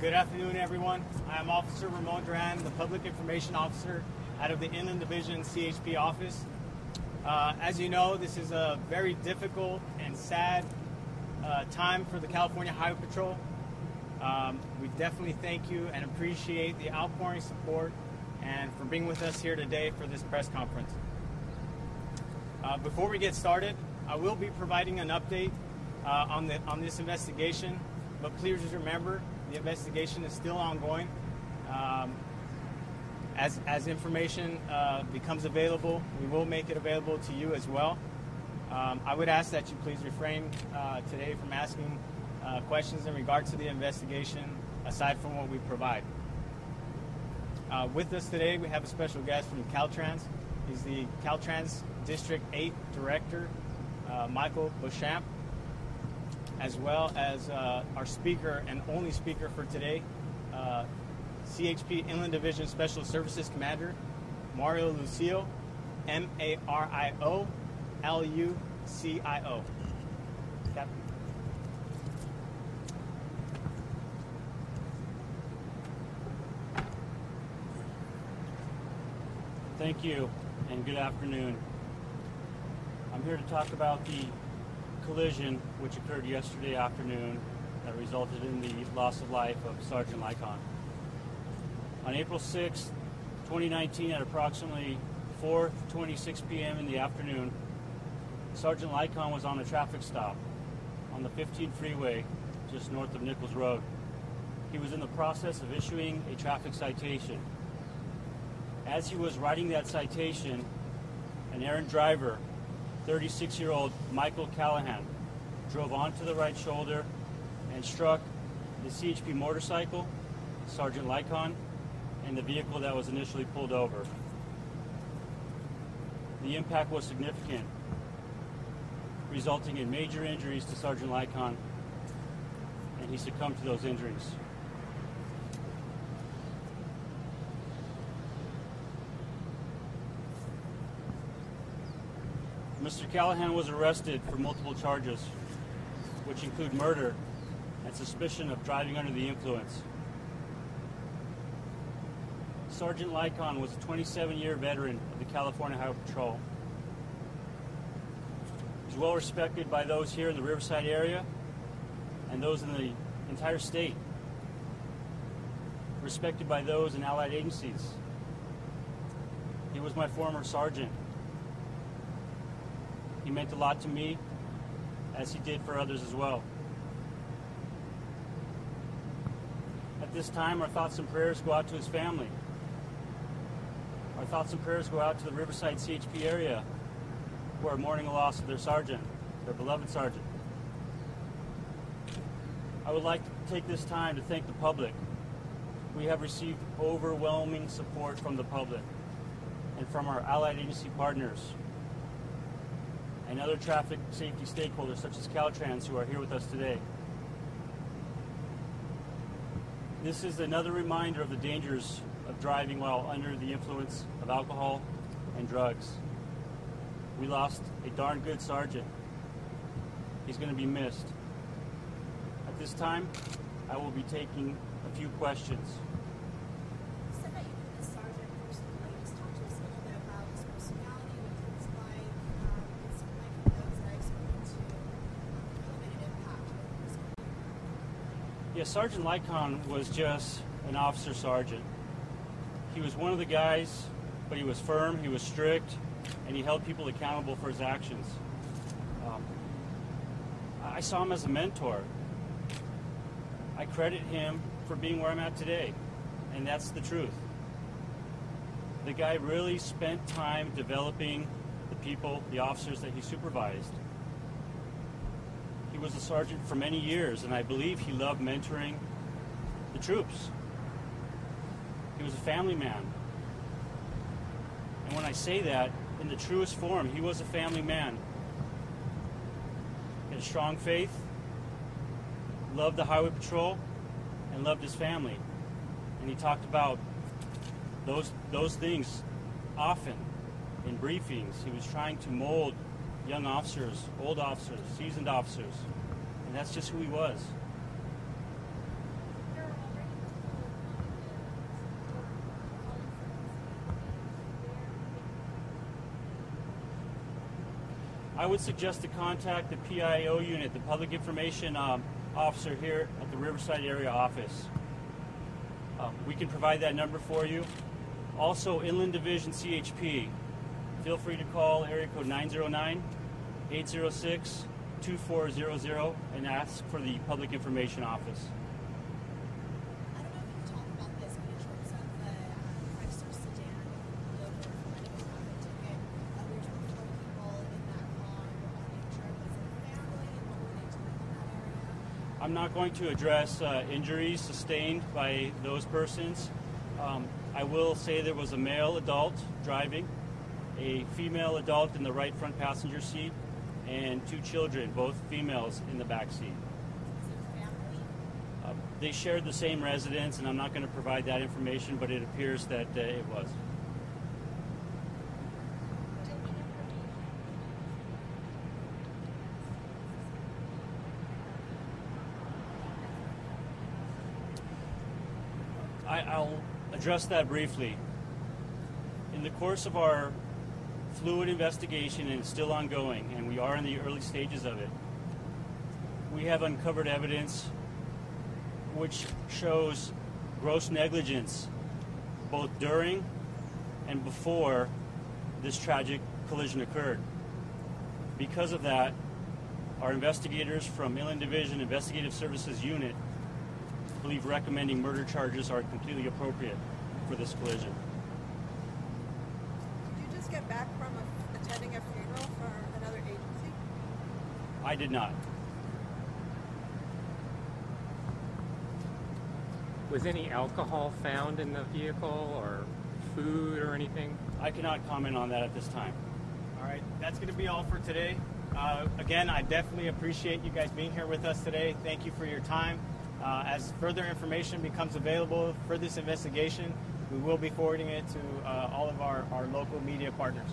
Good afternoon, everyone. I am Officer Ramon Duran, the Public Information Officer out of the Inland Division CHP office. As you know, this is a very difficult and sad time for the California Highway Patrol. We definitely thank you and appreciate the outpouring support and for being with us here today for this press conference. Before we get started, I will be providing an update on this investigation, but please remember the investigation is still ongoing. As information becomes available, we will make it available to you as well. I would ask that you please refrain today from asking questions in regard to the investigation aside from what we provide. With us today, we have a special guest from Caltrans. He's the Caltrans District 8 Director, Michael Beauchamp, as well as our speaker and only speaker for today, CHP Inland Division Special Services Commander, Mario Lucio, M-A-R-I-O-L-U-C-I-O. Captain. Thank you, and good afternoon. I'm here to talk about the collision which occurred yesterday afternoon that resulted in the loss of life of Sergeant Lycon. On April 6, 2019, at approximately 4:26 p.m. in the afternoon, Sergeant Lycon was on a traffic stop on the 15 freeway just north of Nichols Road. He was in the process of issuing a traffic citation. As he was writing that citation, an errant driver, 36-year-old Michael Callahan, drove onto the right shoulder and struck the CHP motorcycle, Sergeant Lycon, and the vehicle that was initially pulled over. The impact was significant, resulting in major injuries to Sergeant Lycon, and he succumbed to those injuries. Mr. Callahan was arrested for multiple charges, which include murder and suspicion of driving under the influence. Sergeant Lycon was a 27-year veteran of the California Highway Patrol. He's well respected by those here in the Riverside area and those in the entire state. Respected by those in allied agencies. He was my former sergeant. He meant a lot to me, as he did for others as well. At this time, our thoughts and prayers go out to his family. Our thoughts and prayers go out to the Riverside CHP area, who are mourning the loss of their sergeant, their beloved sergeant. I would like to take this time to thank the public. We have received overwhelming support from the public and from our allied agency partners and other traffic safety stakeholders such as Caltrans who are here with us today. This is another reminder of the dangers of driving while under the influence of alcohol and drugs. We lost a darn good sergeant. He's going to be missed. At this time, I will be taking a few questions. You said that you knew this sergeant personally. Just talk to us a little bit about his personality, what he was like. It seemed like from those that I've spoken to, really made an impact with his career. Yeah, Sergeant Lycon was just an officer sergeant. He was one of the guys, but he was firm, he was strict, and he held people accountable for his actions. I saw him as a mentor. I credit him for being where I'm at today, and that's the truth. The guy really spent time developing the people, the officers that he supervised. He was a sergeant for many years, and I believe he loved mentoring the troops. He was a family man. And when I say that, in the truest form, he was a family man. He had a strong faith, loved the Highway Patrol, and loved his family. And he talked about those things often in briefings. He was trying to mold young officers, old officers, seasoned officers. And that's just who he was. There were already I would suggest to contact the PIO unit, the Public Information Officer here at the Riverside Area Office. We can provide that number for you. Also, Inland Division CHP. Feel free to call area code 909-806-2400 and ask for the Public Information Office. I don't know if you can talk about this, but in terms of the Chrysler sedan over from when it was on the ticket, we were told 4 people in that car were uninjured. Was it a family, and what were they doing in that area? I'm not going to address injuries sustained by those persons. I will say there was a male adult driving, a female adult in the right front passenger seat, and 2 children, both females, in the back seat. Was it a family? They shared the same residence, and I'm not going to provide that information, but it appears that it was. I'll address that briefly. In the course of our fluid investigation, and it's still ongoing, and we are in the early stages of it, we have uncovered evidence which shows gross negligence both during and before this tragic collision occurred. Because of that, our investigators from Inland Division Investigative Services Unit believe recommending murder charges are completely appropriate for this collision. Did you just get back from attending a funeral for another agency? I did not. Was any alcohol found in the vehicle or food or anything? I cannot comment on that at this time. All right, that's going to be all for today. Again, I definitely appreciate you guys being here with us today. Thank you for your time. As further information becomes available for this investigation, we will be forwarding it to all of our local media partners.